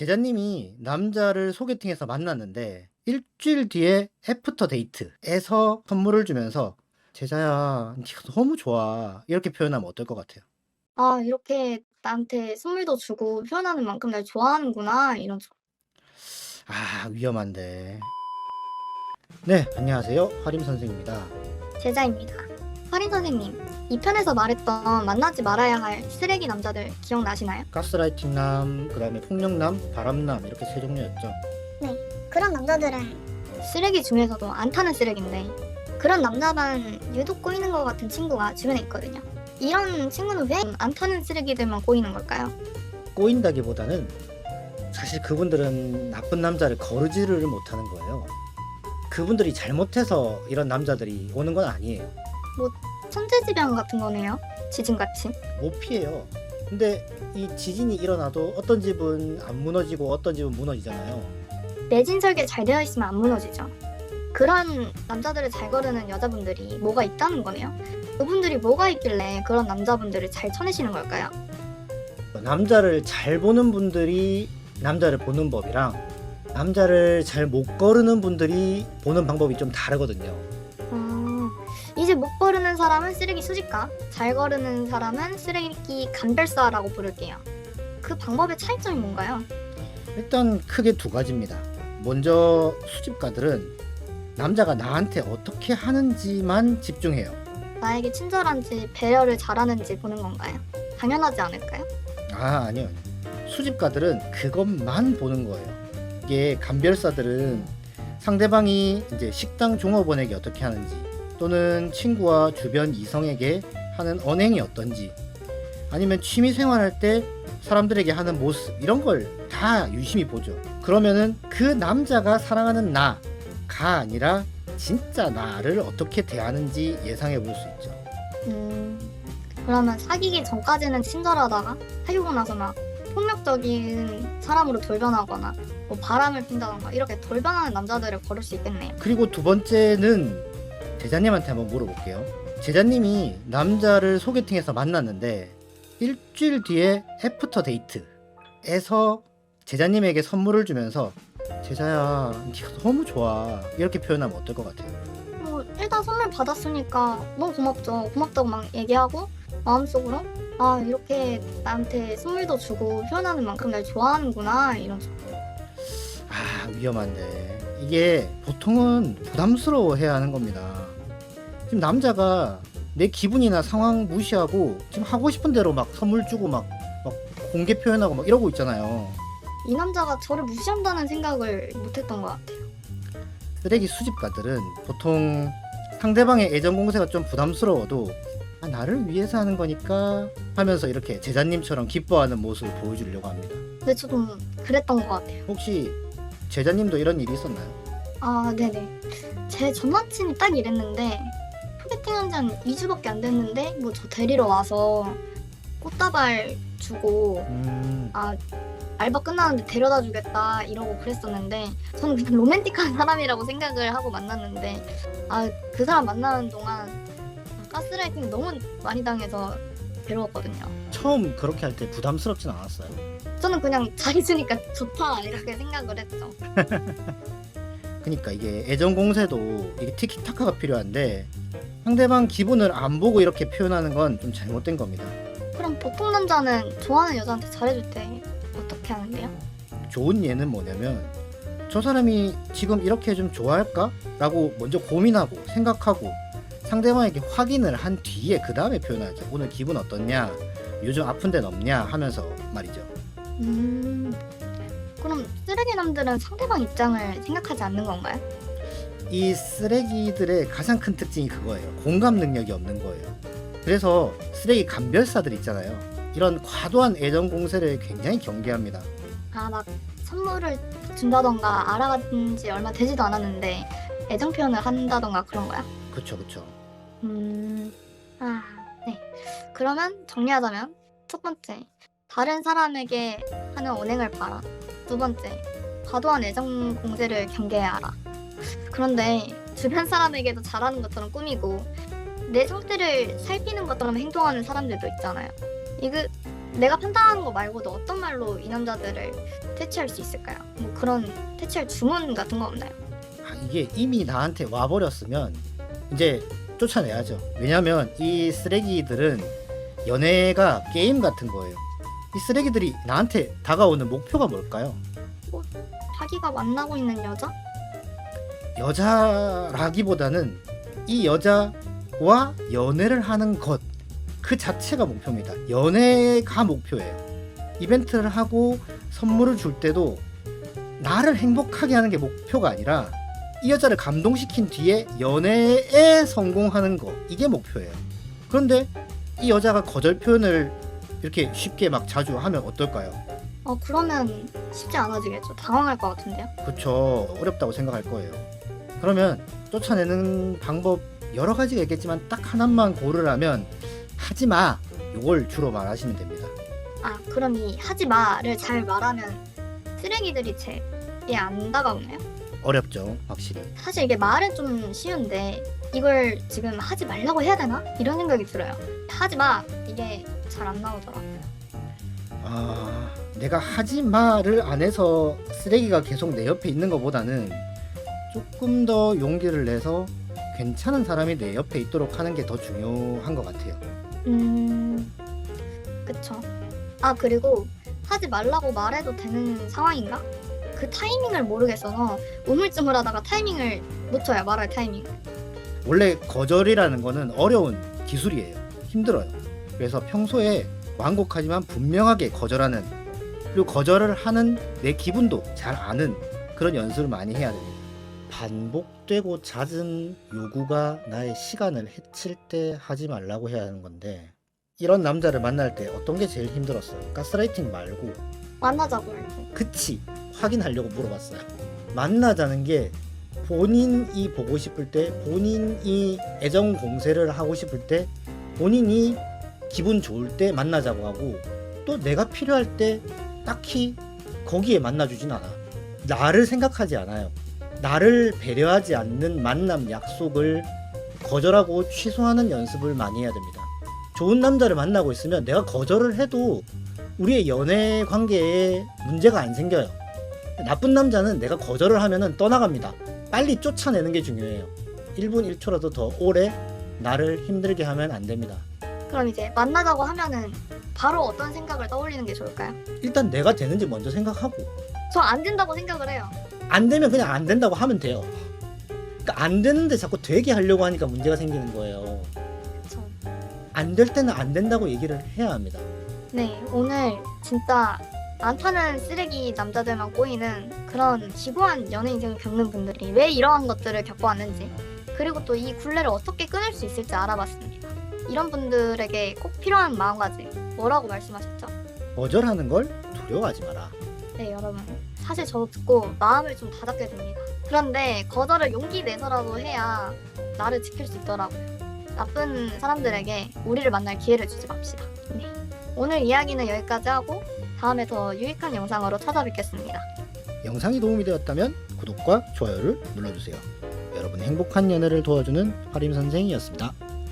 제자님이 남자를 소개팅해서 만났는데 일주일 뒤에 애프터 데이트에서 선물을 주면서 제자야, 네가 너무 좋아. 이렇게 표현하면 어떨 것 같아요? 아 이렇게 나한테 선물도 주고 표현하는 만큼 날 좋아하는구나 이러죠. 아, 위험한데. 네, 안녕하세요. 하림 선생입니다. 제자입니다. 할인 선생님, 이 편에서 말했던 만나지 말아야 할 쓰레기 남자들 기억나시나요? 가스라이팅남, 그다음에 폭력남, 바람남 이렇게 세 종류였죠. 네, 그런 남자들은 쓰레기 중에서도 안 타는 쓰레기인데 그런 남자만 유독 꼬이는 것 같은 친구가 주변에 있거든요. 이런 친구는 왜 안 타는 쓰레기들만 꼬이는 걸까요? 꼬인다기보다는 사실 그분들은 나쁜 남자를 거르지를 못하는 거예요. 그분들이 잘못해서 이런 남자들이 오는 건 아니에요. 천재지변 같은 거네요. 지진같이. 못 피해요. 근데 이 지진이 일어나도 어떤 집은 안 무너지고 어떤 집은 무너지잖아요. 내진 설계 잘 되어 있으면 안 무너지죠. 그런 남자들을 잘 거르는 여자분들이 뭐가 있다는 거네요. 그분들이 뭐가 있길래 그런 남자분들을 잘 쳐내시는 걸까요? 남자를 잘 보는 분들이 남자를 보는 법이랑 남자를 잘 못 거르는 분들이 보는 방법이 좀 다르거든요. 이제 못 거르는 사람은 쓰레기 수집가, 잘 거르는 사람은 쓰레기 감별사라고 부를게요. 그 방법의 차이점이 뭔가요? 일단 크게 두 가지입니다. 먼저 수집가들은 남자가 나한테 어떻게 하는지만 집중해요. 나에게 친절한지 배려를 잘하는지 보는 건가요? 당연하지 않을까요? 아니요. 수집가들은 그것만 보는 거예요. 이게 감별사들은 상대방이 이제 식당 종업원에게 어떻게 하는지 또는 친구와 주변 이성에게 하는 언행이 어떤지 아니면 취미 생활할 때 사람들에게 하는 모습 이런 걸 다 유심히 보죠. 그러면은 그 남자가 사랑하는 나가 아니라 진짜 나를 어떻게 대하는지 예상해 볼 수 있죠. 그러면 사귀기 전까지는 친절하다가 사귀고 나서 막 폭력적인 사람으로 돌변하거나 뭐 바람을 핀다던가 이렇게 돌변하는 남자들을 거를 수 있겠네요. 그리고 두 번째는 제자님한테 한번 물어볼게요. 제자님이 남자를 소개팅해서 만났는데 일주일 뒤에 애프터 데이트에서 제자님에게 선물을 주면서 제자야, 네가 너무 좋아. 이렇게 표현하면 어떨 것 같아요? 일단 선물 받았으니까 너무 고맙죠. 고맙다고 막 얘기하고 마음속으로 아 이렇게 나한테 선물도 주고 표현하는 만큼 날 좋아하는구나 이러죠. 아, 위험한데. 이게 보통은 부담스러워해야 하는 겁니다. 지금 남자가 내 기분이나 상황 무시하고 지금 하고 싶은 대로 막 선물 주고 막 공개 표현하고 막 이러고 있잖아요. 이 남자가 저를 무시한다는 생각을 못했던 것 같아요. 쓰레기 수집가들은 보통 상대방의 애정 공세가 좀 부담스러워도 나를 위해서 하는 거니까 하면서 이렇게 제자님처럼 기뻐하는 모습을 보여주려고 합니다. 근데 저도 그랬던 것 같아요. 혹시 제자님도 이런 일이 있었나요? 아 네네. 제 전 남친이 딱 이랬는데 소개팅한 지 한 2주밖에 안 됐는데 뭐 저 데리러 와서 꽃다발 주고 아 알바 끝나는데 데려다 주겠다 이러고 그랬었는데 저는 그냥 로맨틱한 사람이라고 생각을 하고 만났는데 그 사람 만나는 동안 가스라이팅 너무 많이 당해서 괴로웠거든요. 처음 그렇게 할 때 부담스럽진 않았어요? 저는 그냥 자기 주니까 좋다 이렇게 생각을 했죠. 그러니까 이게 애정 공세도 이게 티키타카가 필요한데 상대방 기분을 안 보고 이렇게 표현하는 건 좀 잘못된 겁니다. 그럼 보통 남자는 좋아하는 여자한테 잘해줄 때 어떻게 하는데요? 좋은 예는 뭐냐면 저 사람이 지금 이렇게 좀 좋아할까? 라고 먼저 고민하고 생각하고 상대방에게 확인을 한 뒤에 그 다음에 표현하죠. 오늘 기분 어떻냐? 요즘 아픈 데는 없냐? 하면서 말이죠. 그럼 쓰레기 남들은 상대방 입장을 생각하지 않는 건가요? 이 쓰레기들의 가장 큰 특징이 그거예요. 공감 능력이 없는 거예요. 그래서 쓰레기 감별사들 있잖아요. 이런 과도한 애정 공세를 굉장히 경계합니다. 막 선물을 준다던가 알아간 지 얼마 되지도 않았는데 애정 표현을 한다던가 그런 거야? 그쵸. 네. 그러면 정리하자면 첫 번째, 다른 사람에게 하는 언행을 봐라. 두 번째, 과도한 애정 공세를 경계하라. 그런데 주변 사람에게도 잘하는 것처럼 꾸미고 내 상태를 살피는 것처럼 행동하는 사람들도 있잖아요. 내가 판단하는 거 말고도 어떤 말로 이 남자들을 퇴치할 수 있을까요? 뭐 그런 퇴치할 주문 같은 거 없나요? 이게 이미 나한테 와버렸으면 이제 쫓아내야죠. 왜냐면 이 쓰레기들은 연애가 게임 같은 거예요. 이 쓰레기들이 나한테 다가오는 목표가 뭘까요? 자기가 만나고 있는 여자? 여자라기보다는 이 여자와 연애를 하는 것 그 자체가 목표입니다. 연애가 목표예요. 이벤트를 하고 선물을 줄 때도 나를 행복하게 하는 게 목표가 아니라 이 여자를 감동시킨 뒤에 연애에 성공하는 거, 이게 목표예요. 그런데 이 여자가 거절 표현을 이렇게 쉽게 막 자주 하면 어떨까요? 그러면 쉽지 않아지겠죠. 당황할 것 같은데요. 그쵸, 어렵다고 생각할 거예요. 그러면 쫓아내는 방법 여러 가지가 있겠지만 딱 하나만 고르라면 하지마, 요걸 주로 말하시면 됩니다. 그럼 이 하지 마를 잘 말하면 쓰레기들이 제게 안 다가오나요? 어렵죠, 확실히. 사실 이게 말은 좀 쉬운데 이걸 지금 하지 말라고 해야 되나? 이런 생각이 들어요. 하지 마, 이게 잘 안 나오더라고요. 내가 하지마를 안 해서 쓰레기가 계속 내 옆에 있는 것보다는 조금 더 용기를 내서 괜찮은 사람이 내 옆에 있도록 하는 게 더 중요한 것 같아요. 그쵸. 그리고 하지 말라고 말해도 되는 상황인가? 그 타이밍을 모르겠어서 우물쭈물 하다가 타이밍을 놓쳐요. 말할 타이밍. 원래 거절이라는 거는 어려운 기술이에요. 힘들어요. 그래서 평소에 완곡하지만 분명하게 거절하는, 그리고 거절을 하는 내 기분도 잘 아는 그런 연습을 많이 해야 됩니다. 반복되고 잦은 요구가 나의 시간을 해칠 때 하지 말라고 해야 하는 건데, 이런 남자를 만날 때 어떤 게 제일 힘들었어요? 가스라이팅 말고 만나자고 할 때. 그치, 확인하려고 물어봤어요. 만나자는 게 본인이 보고 싶을 때, 본인이 애정 공세를 하고 싶을 때, 본인이 기분 좋을 때 만나자고 하고, 또 내가 필요할 때 딱히 거기에 만나주진 않아. 나를 생각하지 않아요. 나를 배려하지 않는 만남 약속을 거절하고 취소하는 연습을 많이 해야 됩니다. 좋은 남자를 만나고 있으면 내가 거절을 해도 우리의 연애 관계에 문제가 안 생겨요. 나쁜 남자는 내가 거절을 하면은 떠나갑니다. 빨리 쫓아내는 게 중요해요. 1분 1초라도 더 오래 나를 힘들게 하면 안 됩니다. 그럼 이제 만나자고 하면은 바로 어떤 생각을 떠올리는 게 좋을까요? 일단 내가 되는지 먼저 생각하고, 저 안 된다고 생각을 해요. 안 되면 그냥 안 된다고 하면 돼요. 그러니까 안 되는데 자꾸 되게 하려고 하니까 문제가 생기는 거예요. 그쵸. 안 될 때는 안 된다고 얘기를 해야 합니다. 네, 오늘 진짜 안 타는 쓰레기 남자들만 꼬이는 그런 기구한 연애 인생을 겪는 분들이 왜 이러한 것들을 겪어왔는지, 그리고 또 이 굴레를 어떻게 끊을 수 있을지 알아봤습니다. 이런 분들에게 꼭 필요한 마음가짐 뭐라고 말씀하셨죠? 거절하는 걸 두려워하지 마라. 네, 여러분, 사실 저도 듣고 마음을 좀 다잡게 됩니다. 그런데 거절을 용기 내서라도 해야 나를 지킬 수 있더라고요. 나쁜 사람들에게 우리를 만날 기회를 주지 맙시다. 네, 오늘 이야기는 여기까지 하고 다음에 더 유익한 영상으로 찾아뵙겠습니다. 영상이 도움이 되었다면 구독과 좋아요를 눌러주세요. 여러분의 행복한 연애를 도와주는 화림 선생이었습니다.